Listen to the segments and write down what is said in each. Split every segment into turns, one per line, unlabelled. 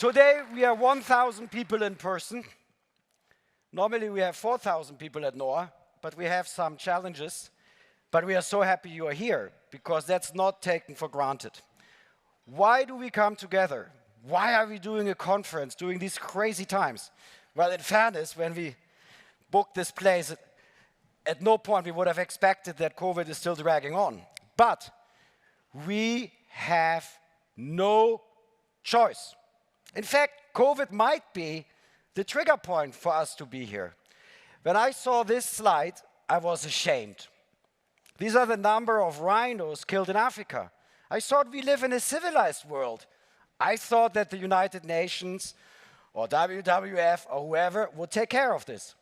Today we are 1,000 people in person. Normally we have 4,000 people at NOAH, but we have some challenges. But we are so happy you are here, because that's not taken for granted. Why do we come together? Why are we doing a conference during these crazy times? Well, in fairness, when we booked this place, at no point we would have expected that COVID is still dragging on. But we have no choice. In fact, COVID might be the trigger point for us to be here. When I saw this slide, I was ashamed. These are the number of rhinos killed in Africa. I thought we live in a civilized world. I thought that the United Nations or WWF or whoever would take care of this.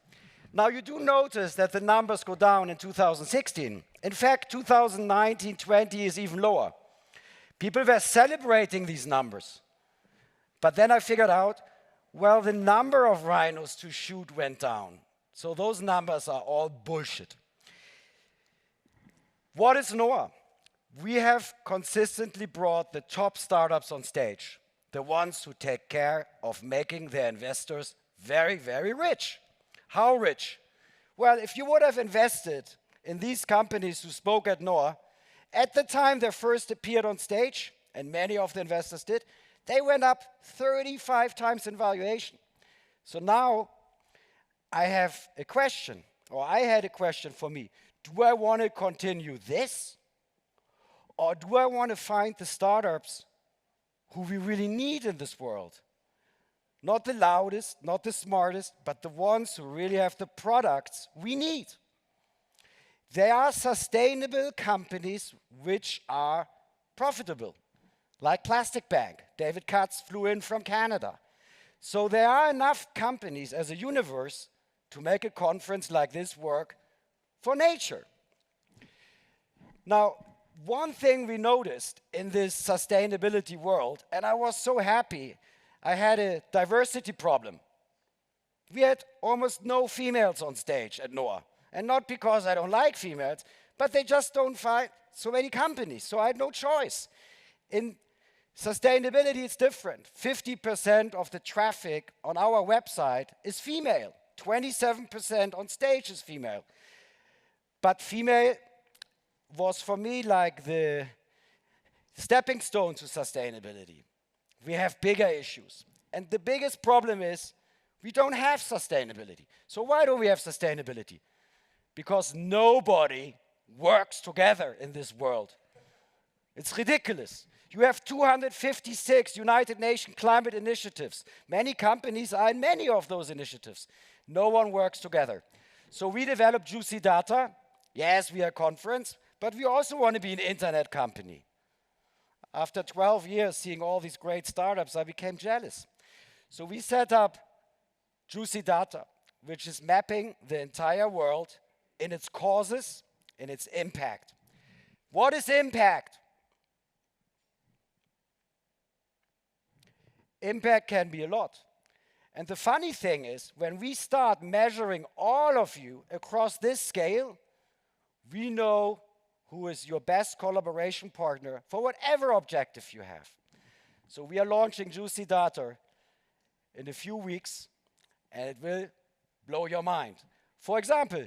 Now you do notice that the numbers go down in 2016. In fact, 2019-20 is even lower. People were celebrating these numbers. But then I figured out, well, the number of rhinos to shoot went down. So those numbers are all bullshit. What is NOAH? We have consistently brought the top startups on stage, the ones who take care of making their investors very, very rich. How rich? Well, if you would have invested in these companies who spoke at NOAH, at the time they first appeared on stage, and many of the investors did, they went up 35 times in valuation. So now I have a question, or I had a question for me. Do I want to continue this? Or do I want to find the startups who we really need in this world? Not the loudest, not the smartest, but the ones who really have the products we need. They are sustainable companies which are profitable, like Plastic Bank. David Katz flew in from Canada. So there are enough companies as a universe to make a conference like this work for nature. Now, one thing we noticed in this sustainability world, and I was so happy, I had a diversity problem. We had almost no females on stage at NOAH. And not because I don't like females, but they just don't find so many companies, so I had no choice. In sustainability, it's different. 50% of the traffic on our website is female. 27% on stage is female. But female was for me like the stepping stone to sustainability. We have bigger issues. And the biggest problem is we don't have sustainability. So why don't we have sustainability? Because nobody works together in this world. It's ridiculous. You have 256 United Nations climate initiatives. Many companies are in many of those initiatives. No one works together. So we developed Juicy Data. Yes, we are a conference, but we also want to be an internet company. After 12 years seeing all these great startups, I became jealous. So we set up Juicy Data, which is mapping the entire world in its causes, in its impact. What is impact? Impact can be a lot. And the funny thing is, when we start measuring all of you across this scale, we know who is your best collaboration partner for whatever objective you have. So we are launching Juicy Data in a few weeks, and it will blow your mind. For example,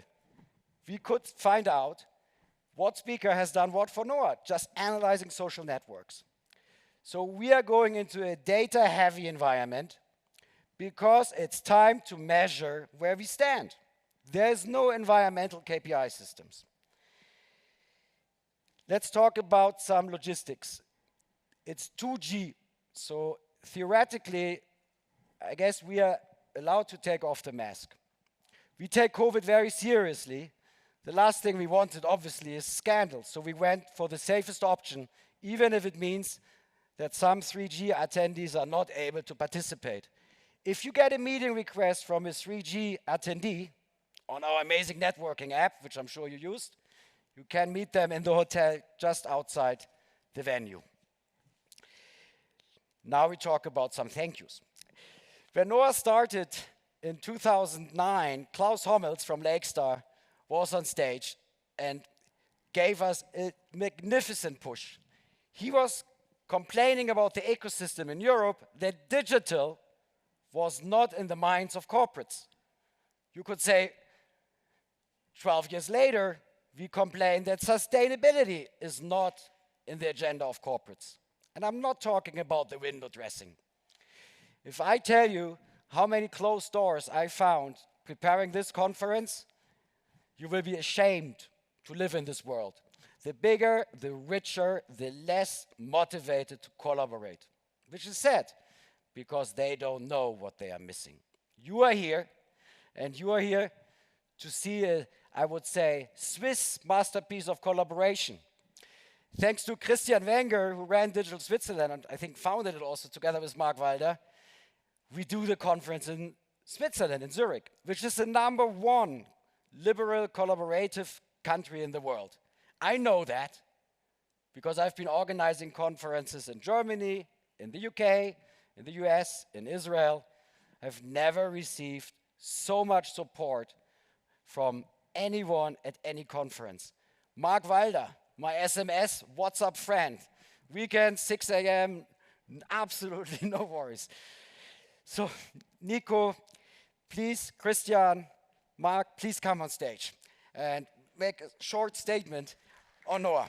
we could find out what speaker has done what for NOAH, just analyzing social networks. So we are going into a data-heavy environment because it's time to measure where we stand. There's no environmental KPI systems. Let's talk about some logistics. It's 2G, so theoretically, I guess we are allowed to take off the mask. We take COVID very seriously. The last thing we wanted, obviously, is scandal, so we went for the safest option, even if it means that some 3G attendees are not able to participate. If you get a meeting request from a 3G attendee on our amazing networking app, which I'm sure you used, you can meet them in the hotel just outside the venue. Now we talk about some thank yous. When NOAH started in 2009, Klaus Hommels from Lakestar was on stage and gave us a magnificent push. He was complaining about the ecosystem in Europe, that digital was not in the minds of corporates. You could say 12 years later, we complain that sustainability is not in the agenda of corporates. And I'm not talking about the window dressing. If I tell you how many closed doors I found preparing this conference, you will be ashamed to live in this world. The bigger, the richer, the less motivated to collaborate, which is sad because they don't know what they are missing. You are here, and you are here to see a, I would say, Swiss masterpiece of collaboration. Thanks to Christian Wenger, who ran Digital Switzerland, and I think founded it also together with Mark Walder, we do the conference in Switzerland, in Zurich, which is the #1 liberal collaborative country in the world. I know that because I've been organizing conferences in Germany, in the UK, in the US, in Israel. I've never received so much support from anyone at any conference. Mark Walder, my SMS WhatsApp friend, weekend 6 a.m., absolutely no worries. So, Nico, please, Christian, Mark, please come on stage and make a short statement on NOAH.